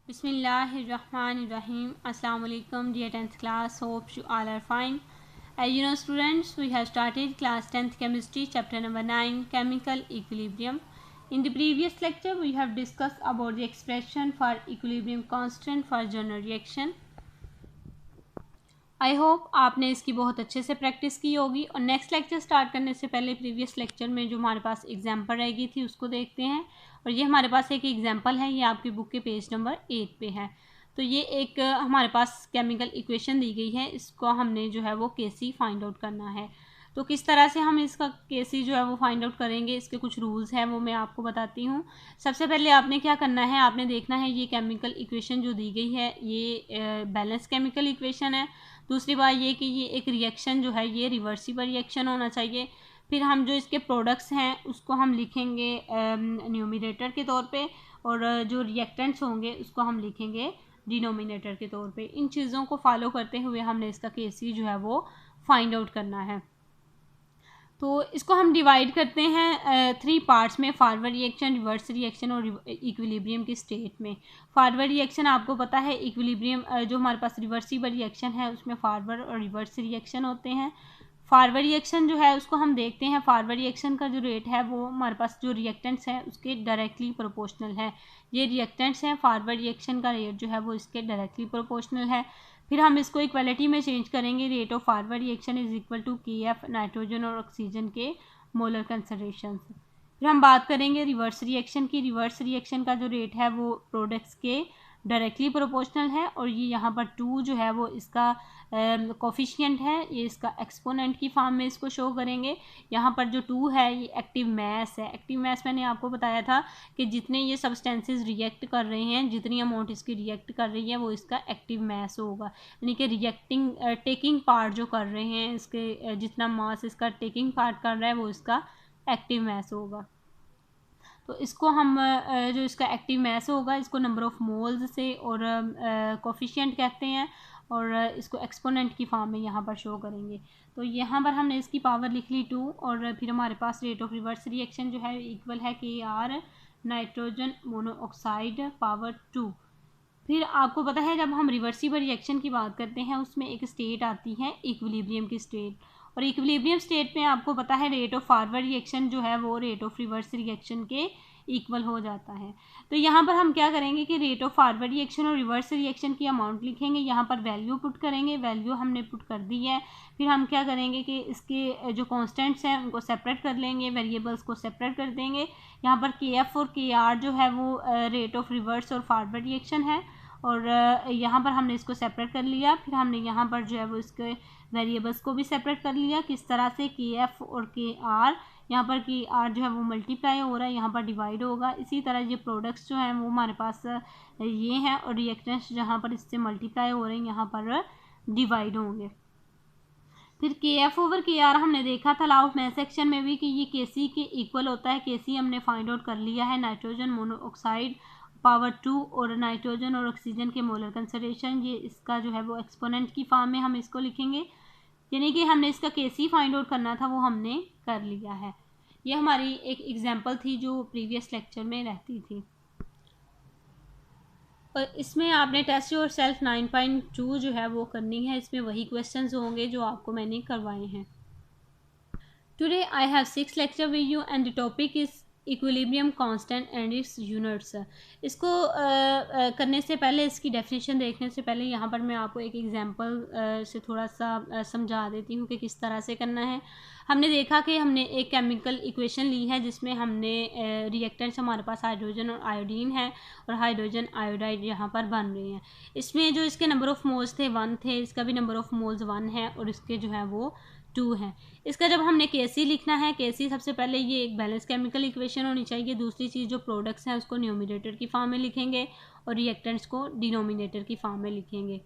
Bismillahirrahmanirrahim. Assalamu alaikum dear 10th class. Hope you all are fine. As you know students, we have started class 10th chemistry chapter number 9 chemical equilibrium. In the previous lecture we have discussed about the expression for equilibrium constant for journal reaction. I hope आपने इसकी बहुत अच्छे से practice की होगी। और next lecture start करने से पहले प्रीवियस लेक्चर में जो हमारे पास एग्जाम्पल रह गई थी उसको देखते हैं। और ये हमारे पास एक एग्जाम्पल है, ये आपकी बुक के पेज नंबर 8 पे है। तो ये एक हमारे पास केमिकल इक्वेशन दी गई है, इसको हमने जो है वो केसी फाइंड आउट करना है। तो किस तरह से हम इसका केसी जो है वो फाइंड आउट करेंगे, इसके कुछ रूल्स हैं वो मैं आपको बताती हूँ। सबसे पहले आपने क्या करना है, आपने देखना है ये केमिकल इक्वेशन जो दी गई है ये बैलेंस केमिकल इक्वेशन है। दूसरी बात ये कि ये एक रिएक्शन जो है ये रिवर्सिबल रिएक्शन होना चाहिए। फिर हम जो इसके प्रोडक्ट्स हैं उसको हम लिखेंगे न्यूमिनेटर के तौर पे, और जो रिएक्टेंट्स होंगे उसको हम लिखेंगे डिनोमिनेटर के तौर पे। इन चीज़ों को फॉलो करते हुए हमने इसका केसी जो है वो फाइंड आउट करना है। तो इसको हम डिवाइड करते हैं 3 पार्ट्स में, फॉरवर्ड रिएक्शन, रिवर्स रिएक्शन और इक्विलिब्रियम की स्टेट में। फॉरवर्ड रिएक्शन आपको पता है, इक्विलिब्रियम जो हमारे पास रिवर्सिबल रिएक्शन है उसमें फॉरवर्ड और रिवर्स रिएक्शन होते हैं। फॉरवर्ड रिएक्शन जो है उसको हम देखते हैं, फॉरवर्ड रिएक्शन का जो रेट है वो हमारे पास जो रिएक्टेंट्स हैं उसके डायरेक्टली प्रोपोर्शनल है। ये रिएक्टेंट्स हैं, फॉरवर्ड रिएक्शन का रेट जो है वो इसके डायरेक्टली प्रोपोर्शनल है। फिर हम इसको इक्वलिटी में चेंज करेंगे, rate of forward reaction is equal to KF nitrogen और ऑक्सीजन के मोलर कंसंट्रेशन। फिर हम बात करेंगे रिवर्स रिएक्शन की। रिवर्स रिएक्शन का जो रेट है वो प्रोडक्ट्स के डायरेक्टली प्रोपोर्शनल है, और ये यहाँ पर 2 जो है वो इसका कोफिशिएंट है, ये इसका एक्सपोनेंट की फॉर्म में इसको शो करेंगे। यहाँ पर जो 2 है ये एक्टिव मैस है। एक्टिव मैस मैंने आपको बताया था कि जितने ये सब्सटेंसेस रिएक्ट कर रहे हैं, जितनी अमाउंट इसकी रिएक्ट कर रही है वो इसका एक्टिव मैस होगा। यानी कि रिएक्टिंग टेकिंग पार्ट जो कर रहे हैं, इसके जितना मास इसका टेकिंग पार्ट कर रहा है वो इसका एक्टिव मैस होगा। तो इसको हम जो इसका एक्टिव मैस होगा इसको नंबर ऑफ़ मोल्स से और कोफिशिएंट कहते हैं, और इसको एक्सपोनेंट की फॉर्म में यहाँ पर शो करेंगे। तो यहाँ पर हमने इसकी पावर लिख ली 2, और फिर हमारे पास रेट ऑफ रिवर्स रिएक्शन जो है इक्वल है KR नाइट्रोजन मोनोऑक्साइड पावर 2। फिर आपको पता है जब हम रिवर्सिबल रिएक्शन की बात करते हैं उसमें एक स्टेट आती है इक्विलिब्रियम की स्टेट, और इक्विलिब्रियम स्टेट में आपको पता है रेट ऑफ फॉरवर्ड रिएक्शन जो है वो रेट ऑफ रिवर्स रिएक्शन के इक्वल हो जाता है। तो यहाँ पर हम क्या करेंगे कि रेट ऑफ फॉरवर्ड रिएक्शन और रिवर्स रिएक्शन की अमाउंट लिखेंगे, यहाँ पर वैल्यू पुट करेंगे, वैल्यू हमने पुट कर दी है। फिर हम क्या करेंगे कि इसके जो कॉन्स्टेंट्स हैं उनको सेपरेट कर लेंगे, वेरिएबल्स को सेपरेट कर देंगे। यहाँ पर KF और KR जो है वो रेट ऑफ रिवर्स और फॉरवर्ड रिएक्शन है, और यहाँ पर हमने इसको सेपरेट कर लिया। फिर हमने यहाँ पर जो है वो इसके वेरिएबल्स को भी सेपरेट कर लिया। किस तरह से, KF और KR, यहाँ पर KR जो है वो मल्टीप्लाई हो रहा है, यहाँ पर डिवाइड होगा। इसी तरह ये प्रोडक्ट्स जो हैं वो हमारे पास ये हैं, और रिएक्टेंट्स जहाँ पर इससे मल्टीप्लाई हो रहे हैं यहाँ पर डिवाइड होंगे। फिर KF ओवर KR हमने देखा था लॉ ऑफ मैस सेक्शन में भी कि ये KC के इक्वल होता है। KC हमने फाइंड आउट कर लिया है, नाइट्रोजन मोनोऑक्साइड पावर 2 और नाइट्रोजन और ऑक्सीजन के मोलर कंसंट्रेशन, ये इसका जो है वो एक्सपोनेंट की फॉर्म में हम इसको लिखेंगे। यानी कि हमने इसका KC फाइंड आउट करना था वो हमने कर लिया है। ये हमारी एक एग्जांपल थी जो प्रीवियस लेक्चर में रहती थी। और इसमें आपने टेस्ट योर सेल्फ 9.2 जो है वो करनी है, इसमें वही क्वेश्चंस होंगे जो आपको मैंने करवाए हैं। Today I have 6 lecture with you and the topic is equilibrium constant and it's units. इसको करने से पहले, इसकी डेफिनेशन देखने से पहले यहाँ पर मैं आपको एक एग्जांपल से थोड़ा सा समझा देती हूँ कि किस तरह से करना है। हमने देखा कि हमने एक केमिकल इक्वेशन ली है जिसमें हमने रिएक्टेंट्स हमारे पास हाइड्रोजन और आयोडीन है, और हाइड्रोजन आयोडाइड यहाँ पर बन रहे हैं। इसमें जो इसके नंबर ऑफ़ मोल्स थे 1 थे, इसका भी नंबर ऑफ़ मोल्स 1 है, और इसके जो है वो 2 है। इसका जब हमने KC लिखना है, KC सबसे पहले ये एक बैलेंस केमिकल इक्वेशन होनी चाहिए। दूसरी चीज़ जो प्रोडक्ट्स हैं उसको न्यूमिनेटर की फॉर्म में लिखेंगे, और रिएक्टेंट्स को डिनोमिनेटर की फॉर्म में लिखेंगे।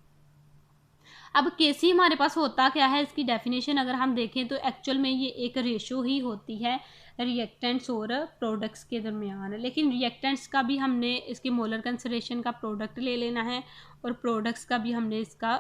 अब KC हमारे पास होता क्या है, इसकी डेफिनेशन अगर हम देखें तो एक्चुअल में ये एक रेशो ही होती है रिएक्टेंट्स और प्रोडक्ट्स के दरमियान। लेकिन रिएक्टेंट्स का भी हमने इसके मोलर कंसंट्रेशन का प्रोडक्ट ले लेना है, और प्रोडक्ट्स का भी हमने इसका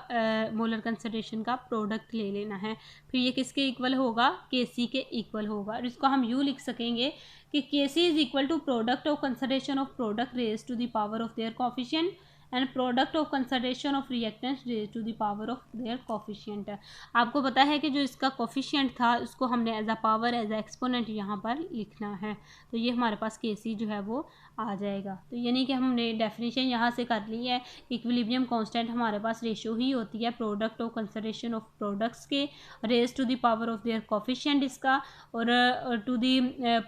मोलर कंसंट्रेशन का प्रोडक्ट ले लेना है। फिर ये किसके इक्वल होगा, KC के इक्वल होगा। और इसको हम यूँ लिख सकेंगे कि KC is equal to product of concentration of product raise to the power of their coefficient and product of concentration of reactants raise to the power of their coefficient. आपको पता है कि जो इसका कोफिशिएंट था उसको हमने as a power as a exponent यहाँ पर लिखना है, तो ये हमारे पास केसी जो है वो आ जाएगा। तो यानी कि हमने डेफिनेशन यहाँ से कर ली है। इक्विलिब्रियम कांस्टेंट हमारे पास रेशियो ही होती है product of concentration of products के raise to the power of their coefficient इसका, और to the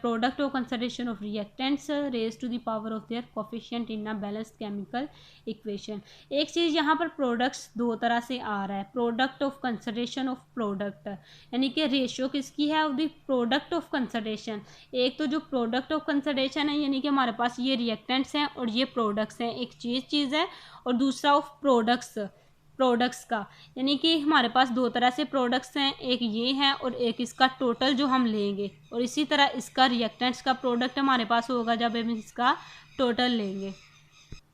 product of concentration of reactants raise to the power of their coefficient in a balanced chemical equation. एक चीज़ यहाँ पर products दो तरह से आ रहा है, product of concentration of product, यानी कि रेशियो किसकी है, of the product of concentration. एक तो जो प्रोडक्ट ऑफ कंसंट्रेशन है यानी कि हमारे पास ये रिएक्टेंट्स हैं और ये प्रोडक्ट्स हैं, एक चीज़ है, और दूसरा ऑफ प्रोडक्ट्स का, यानी कि हमारे पास दो तरह से प्रोडक्ट्स हैं, एक ये है और एक इसका टोटल जो हम लेंगे, और इसी तरह इसका रिएक्टेंट्स का प्रोडक्ट हमारे पास होगा जब हम इसका टोटल लेंगे।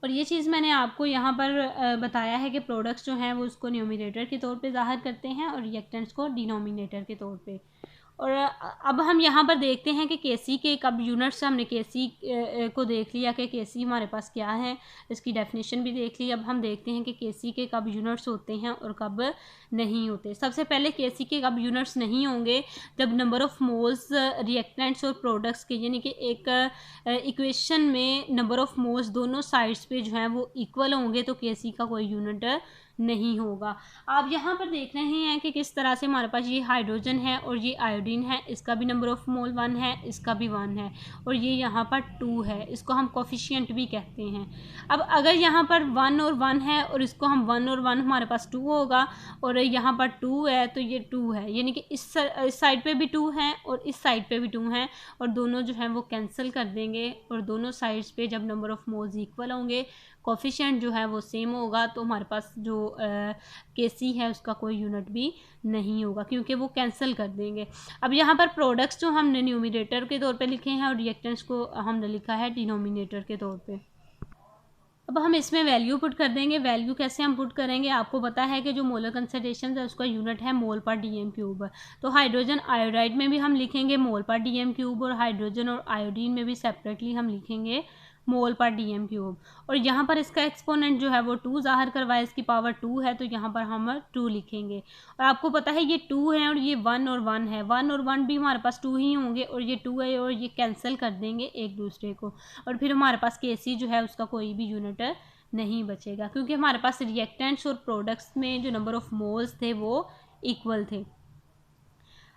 और ये चीज़ मैंने आपको यहाँ पर बताया है कि प्रोडक्ट्स जो हैं वो उसको न्यूमिनेटर के तौर पे ज़ाहिर करते हैं और रिएक्टेंट्स को डिनोमिनेटर के तौर पे। और अब हम यहाँ पर देखते हैं कि केसी के कब यूनिट्स, हमने केसी को देख लिया कि केसी हमारे पास क्या है, इसकी डेफिनेशन भी देख ली। अब हम देखते हैं कि केसी के कब यूनिट्स होते हैं और कब नहीं होते। सबसे पहले केसी के कब यूनिट्स नहीं होंगे, जब नंबर ऑफ़ मोल्स रिएक्टेंट्स और प्रोडक्ट्स के, यानी कि एक इक्वेशन में नंबर ऑफ़ मोल्स दोनों साइड्स पे जो हैं वो इक्वल होंगे, तो केसी का कोई यूनिट नहीं होगा। आप यहाँ पर देख रहे हैं कि किस तरह से हमारे पास ये हाइड्रोजन है और ये आयोडीन है, इसका भी नंबर ऑफ़ मोल 1 है, इसका भी 1 है, और ये यहाँ पर 2 है, इसको हम कोफिशिएंट भी कहते हैं। अब अगर यहाँ पर 1 और 1 है और इसको हम 1 और 1 हमारे पास 2 होगा, और यहाँ पर 2 है तो ये 2 है, यानी कि इस साइड पे भी 2 है और इस साइड पे भी 2 हैं, और दोनों जो हैं वो कैंसिल कर देंगे, और दोनों साइड्स पे जब नंबर ऑफ़ मोल्स इक्वल होंगे, कोफिशिएंट जो है वो सेम होगा, तो हमारे पास जो केसी है उसका कोई यूनिट भी नहीं होगा, क्योंकि वो कैंसिल कर देंगे। अब यहाँ पर प्रोडक्ट्स जो हमने न्यूमिनेटर के तौर पे लिखे हैं और रिएक्टेंट्स को हमने लिखा है डिनोमिनेटर के तौर पे। अब हम इसमें वैल्यू पुट कर देंगे। वैल्यू कैसे हम पुट करेंगे, आपको पता है कि जो मोलर कंसंट्रेशन है उसका यूनिट है मोल पर डीएम क्यूब, तो हाइड्रोजन आयोडाइड में भी हम लिखेंगे मोल पर डीएम क्यूब, और हाइड्रोजन और आयोडीन में भी सेपरेटली हम लिखेंगे मोल पर डीएम क्यूब। और यहाँ पर इसका एक्सपोनेंट जो है वो 2 ज़ाहिर करवाए, इसकी पावर 2 है, तो यहाँ पर हम 2 लिखेंगे। और आपको पता है ये 2 है और ये 1 और 1 है, 1 और 1 भी हमारे पास 2 ही होंगे, और ये 2 है और ये कैंसिल कर देंगे एक दूसरे को, और फिर हमारे पास केसी जो है उसका कोई भी यूनिट नहीं बचेगा, क्योंकि हमारे पास रिएक्टेंट्स और प्रोडक्ट्स में जो नंबर ऑफ़ मोल्स थे वो इक्वल थे।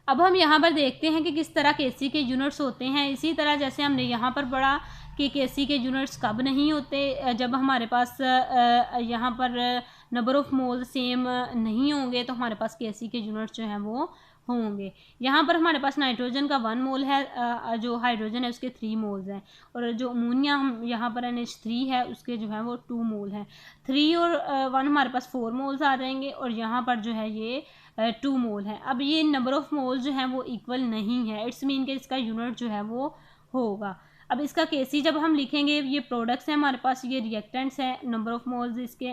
अब हम यहाँ पर देखते हैं कि किस तरह केसी के यूनिट्स होते हैं। इसी तरह जैसे हमने यहाँ पर पढ़ा कि केसी के यूनिट्स कब नहीं होते, जब हमारे पास यहाँ पर नंबर ऑफ़ मोल सेम नहीं होंगे, तो हमारे पास केसी के यूनिट्स जो हैं वो होंगे। यहाँ पर हमारे पास नाइट्रोजन का 1 मोल है, जो हाइड्रोजन है उसके 3 मोल्स हैं, और जो अमोनिया हम यहाँ पर NH3 है उसके जो है वो 2 मोल हैं। 3 और 1 हमारे पास 4 मोल्स आ जाएंगे, और यहाँ पर जो है ये 2 मोल है। अब ये नंबर ऑफ़ मोल जो हैं वो इक्वल नहीं है, इट्स मीन कि इसका यूनिट जो है वो होगा। अब इसका केसी जब हम लिखेंगे, ये प्रोडक्ट्स हैं हमारे पास, ये रिएक्टेंट्स हैं, नंबर ऑफ़ मोल्स इसके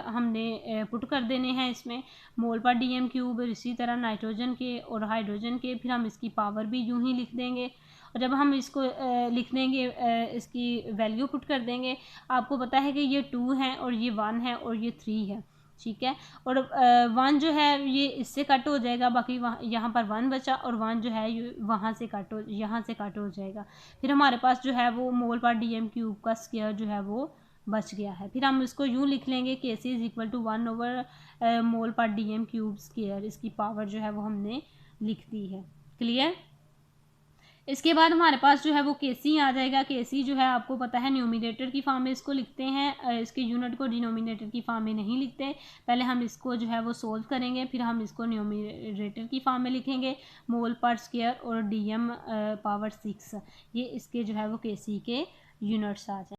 हमने पुट कर देने हैं इसमें मोल पर डीएम क्यूब, इसी तरह नाइट्रोजन के और हाइड्रोजन के, फिर हम इसकी पावर भी यूं ही लिख देंगे, और जब हम इसको लिख देंगे इसकी वैल्यू पुट कर देंगे। आपको पता है कि ये 2 है और ये 1 है और ये 3 है, ठीक है, और 1 जो है ये इससे कट हो जाएगा, बाकी वहाँ यहाँ पर 1 बचा, और 1 जो है ये वहाँ से यहाँ से कट हो जाएगा। फिर हमारे पास जो है वो मोल पर डीएम क्यूब का स्क्वायर जो है वो बच गया है। फिर हम इसको यूँ लिख लेंगे केसी इज इक्वल टू 1 ओवर मोल पर डीएम क्यूब स्क्वायर, इसकी पावर जो है वो हमने लिख दी है। क्लियर। इसके बाद हमारे पास जो है वो केसी आ जाएगा। केसी जो है आपको पता है न्यूमिनेटर की फॉर्म में इसको लिखते हैं, इसके यूनिट को डिनोमिनेटर की फॉर्म में नहीं लिखते। पहले हम इसको जो है वो सोल्व करेंगे, फिर हम इसको न्यूमिनेटर की फॉर्म में लिखेंगे मोल पर स्क्वायर और डीएम पावर 6, ये इसके जो है वो केसी के यूनिट्स आ जाए।